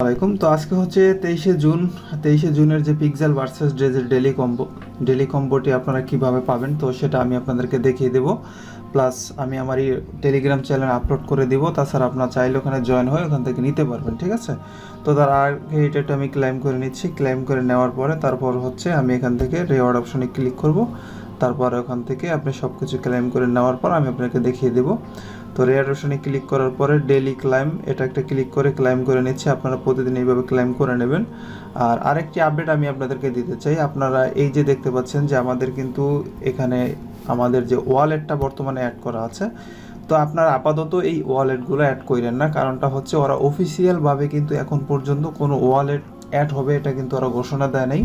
আসসালামাইকুম। তো আজকে হচ্ছে 23শে জুনের যে পিক্সেল ভার্সেস ড্রেজের ডেলি কম্বোটি আপনারা কিভাবে পাবেন, তো সেটা আমি আপনাদেরকে দেখিয়ে দেব। প্লাস আমি আমার এই টেলিগ্রাম চ্যানেলে আপলোড করে দিব। তাছাড়া আপনারা চাইলে ওখানে জয়েন হয়ে ওখান থেকে নিতে পারবেন, ঠিক আছে। তো তার আগে এটা আমি ক্লেম করে নিচ্ছি। ক্লেম করে নেওয়ার পরে তারপর হচ্ছে আমি এখান থেকে রিওয়ার্ড অপশনে ক্লিক করব। তারপর ওখান থেকে আপনি সব কিছু ক্লেম করে নেওয়ার পর আমি আপনাকে দেখিয়ে দেবো। তো রেয়ার অপশনে ক্লিক করার পরে ডেলি ক্লাইম, এটা একটা ক্লিক করে ক্লাইম করে নিচ্ছে। আপনারা প্রতিদিন এইভাবে ক্লাইম করে নেবেন। আর আরেকটি আপডেট আমি আপনাদেরকে দিতে চাই। আপনারা এই যে দেখতে পাচ্ছেন যে আমাদের কিন্তু এখানে আমাদের যে ওয়ালেটটা বর্তমানে অ্যাড করা আছে, তো আপনারা আপাতত এই ওয়ালেটগুলো অ্যাড করেন না। কারণটা হচ্ছে ওরা অফিসিয়ালভাবে কিন্তু এখন পর্যন্ত কোনো ওয়ালেট অ্যাড হবে এটা কিন্তু ওরা ঘোষণা দেয় নাই।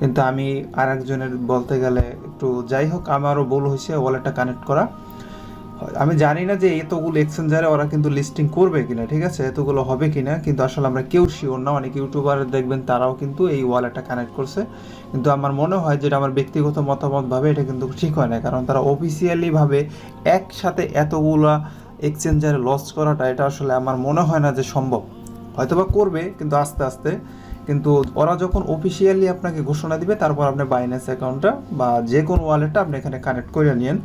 কিন্তু আমি আর একজনের বলতে গেলে একটু যাই হোক, আমারও ভুল হয়েছে ওয়ালেটটা কানেক্ট করা। আমি জানি না যে এতগুলো এক্সচেঞ্জারে ওরা কিন্তু লিস্টিং করবে কিনা, ঠিক আছে, এতগুলো হবে কিনা, কিন্তু আসলে আমরা কেউ শিওর না। অনেক ইউটিউবার দেখবেন তারাও কিন্তু এই ওয়ালেটটা কানেক্ট করছে, কিন্তু আমার মনে হয় যেটা আমার ব্যক্তিগত মতামতভাবে এটা কিন্তু ঠিক হয় না। কারণ তারা অফিসিয়ালিভাবে একসাথে এতগুলা এক্সচেঞ্জারে লস করাটা এটা আসলে আমার মনে হয় না যে সম্ভব। হয়তোবা করবে কিন্তু আস্তে আস্তে। কিন্তু ওরা যখন অফিসিয়ালি আপনাকে ঘোষণা দিবে তারপর আপনি বাইন্যান্স অ্যাকাউন্টটা বা যে কোনো ওয়ালেটটা আপনি এখানে কানেক্ট করে নিন।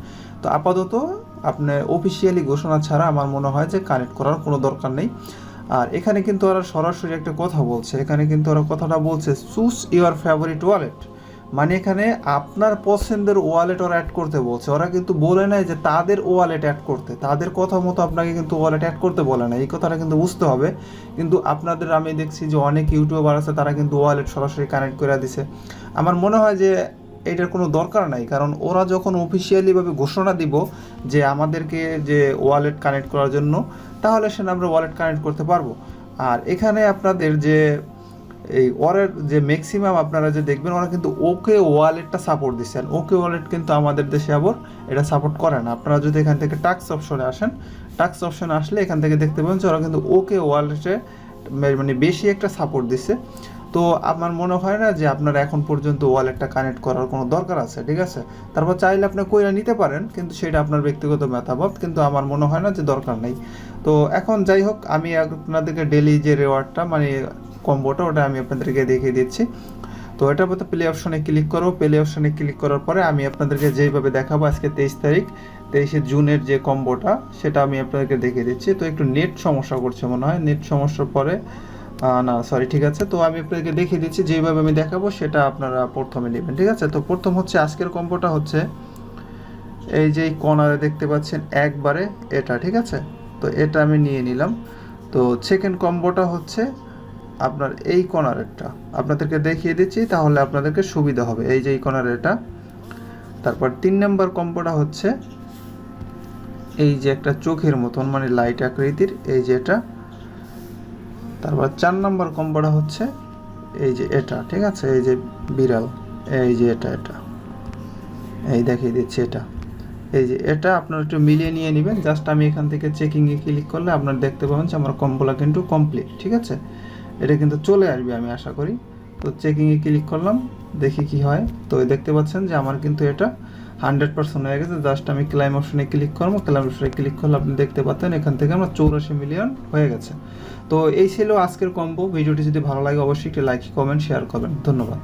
তো আপাতত আপনি অফিসিয়ালি ঘোষণা ছাড়া আমার মনে হয় যে কানেক্ট করার কোনো দরকার নেই। আর এখানে কিন্তু ওরা সরাসরি একটা কথা বলছে, এখানে কিন্তু ওরা কথাটা বলছে চুজ ইউর ফেভারিট ওয়ালেট। মানে এখানে আপনার পছন্দের ওয়ালেট ওরা অ্যাড করতে বলছে। ওরা কিন্তু বলে নাই যে তাদের ওয়ালেট অ্যাড করতে, তাদের কথা মতো আপনাকে কিন্তু ওয়ালেট অ্যাড করতে বলে না। এই কথাটা কিন্তু বুঝতে হবে। কিন্তু আপনাদের আমি দেখছি যে অনেক ইউটিউবার আছে তারা কিন্তু ওয়ালেট সরাসরি কানেক্ট করে দিছে। আমার মনে হয় যে এটার কোনো দরকার নাই। কারণ ওরা যখন অফিসিয়ালিভাবে ঘোষণা দিব যে আমাদেরকে যে ওয়ালেট কানেক্ট করার জন্য, তাহলে সেটা আমরা ওয়ালেট কানেক্ট করতে পারবো। আর এখানে আপনাদের যে এই ওয়ারের যে ম্যাক্সিমাম আপনারা যে দেখবেন ওরা কিন্তু ওকে ওয়ালেটটা সাপোর্ট দিচ্ছেন। ওকে ওয়ালেট কিন্তু আমাদের দেশে আবার এটা সাপোর্ট করে না। আপনারা যদি এখান থেকে টাক্স অপশনে আসেন, টাক্স অপশনে আসলে এখান থেকে দেখতে পাবেন যে ওরা কিন্তু ওকে ওয়ালেটে মানে বেশি একটা সাপোর্ট দিচ্ছে। তো আমার মনে হয় না যে আপনারা এখন পর্যন্ত ওয়ালেটটা কানেক্ট করার কোনো দরকার আছে, ঠিক আছে। তারপর চাইলে আপনি কইরা নিতে পারেন, কিন্তু সেটা আপনার ব্যক্তিগত মতামত, কিন্তু আমার মনে হয় না যে দরকার নেই। তো এখন যাই হোক, আমি আপনাদেরকে ডেলি যে রিওয়ার্ডটা মানে কম্বোটা ওটা আমি আপনাদেরকে দেখিয়ে দিচ্ছি। তো এটার মধ্যে প্লে অপশনে ক্লিক করো। প্লে অপশনে ক্লিক করার পরে আমি আপনাদেরকে যেইভাবে দেখাবো আজকে 23শে জুনের যে কম্বোটা সেটা আমি আপনাদেরকে দেখিয়ে দিচ্ছি। তো একটু নেট সমস্যা করছে মনে হয়, নেট সমস্যার পরে না সরি, ঠিক আছে। তো আমি আপনাদেরকে দেখিয়ে দিচ্ছি যেইভাবে আমি দেখাবো সেটা আপনারা প্রথমে নেবেন, ঠিক আছে। তো প্রথম হচ্ছে আজকের কম্বোটা হচ্ছে এই যে কর্নারে দেখতে পাচ্ছেন একবারে এটা, ঠিক আছে। তো এটা আমি নিয়ে নিলাম। তো সেকেন্ড কম্বোটা হচ্ছে আপনার এই কর্নারেরটা আপনাদেরকে দেখিয়ে দিচ্ছি, তাহলে আপনাদেরকে সুবিধা হবে। এই যে এই কর্নারের এটা। তারপর 3 নম্বর কম্বোটা হচ্ছে এই যে একটা চোখের মতন মানে লাইট আকৃতির এই যে এটা। তারপর 4 নম্বর কম্বোটা হচ্ছে এই যে এটা, ঠিক আছে, এই যে বিড়াল, এই যে এটা এই দেখিয়ে দিচ্ছি এটা। এই যে এটা আপনারা একটু মিলিয়ে নিয়ে নেবেন। জাস্ট আমি এখান থেকে চেকিংয়ে ক্লিক করলে আপনারা দেখতে পাবেন যে আমার কম্বোটা কিন্তু কমপ্লিট, ঠিক আছে। এটা কিন্তু চলে আসবে আমি আশা করি। তো চেকিংয়ে ক্লিক করলাম, দেখি কি হয়। তো দেখতে পাচ্ছেন যে আমার কিন্তু এটা 100% হয়ে গেছে। জাস্ট আমি ক্লাইম অপশনে ক্লিক করবো। ক্লাইম অপশনে ক্লিক করলে আপনি দেখতে পাচ্ছেন এখান থেকে আমার 84 মিলিয়ন হয়ে গেছে। তো এই ছিল আজকের কম্বো। ভিডিওটি যদি ভালো লাগে অবশ্যই একটি লাইক, কমেন্ট, শেয়ার করবেন। ধন্যবাদ।